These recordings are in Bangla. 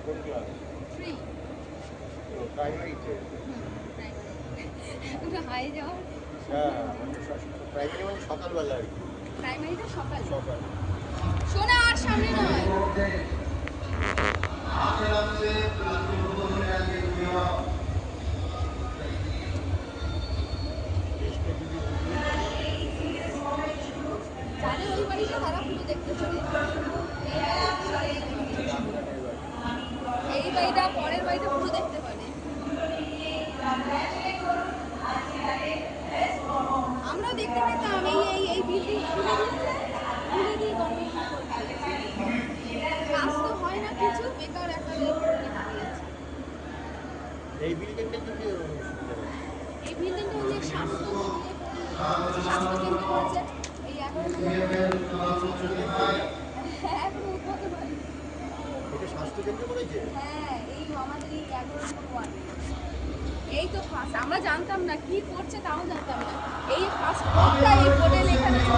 কোন ক্লাস? 3 প্রাইমারিতে। হাই যাওয়ার হ্যাঁ, প্রাইমারি মানে সকালবেলা আর কি। প্রাইমারিটা সকাল সকাল। শোনা আর সামনে নয় যাদের ওই বাড়িটা তারা পুরো দেখতে পারে এই বাড়িটা পরের বাড়িটা পুরো দেখতে পারে আমরাও দেখতে পেতাম এই বিল্ডিং খুলে দিয়ে গন্ডগোল কাজ তো হয় না কিছু বেকার একটা এই বিল্ডিংটা কিন্তু এই বিল্ডিংটা ওই যে স্বাস্থ্য কেন্দ্র করেছে এই 11 এখন উদ্বোধন হয় এটা স্বাস্থ্য কেন্দ্র করেছে? হ্যাঁ এই আমাদের এই 11 নম্বর ওয়ার্ড এই তো ফার্স্ট আমরা জানতাম না কি করছে তাও জানতাম না এই ফার্স্ট বোর্ডটা এই বোর্ডে লেখা রয়েছে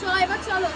চলো এবার চলো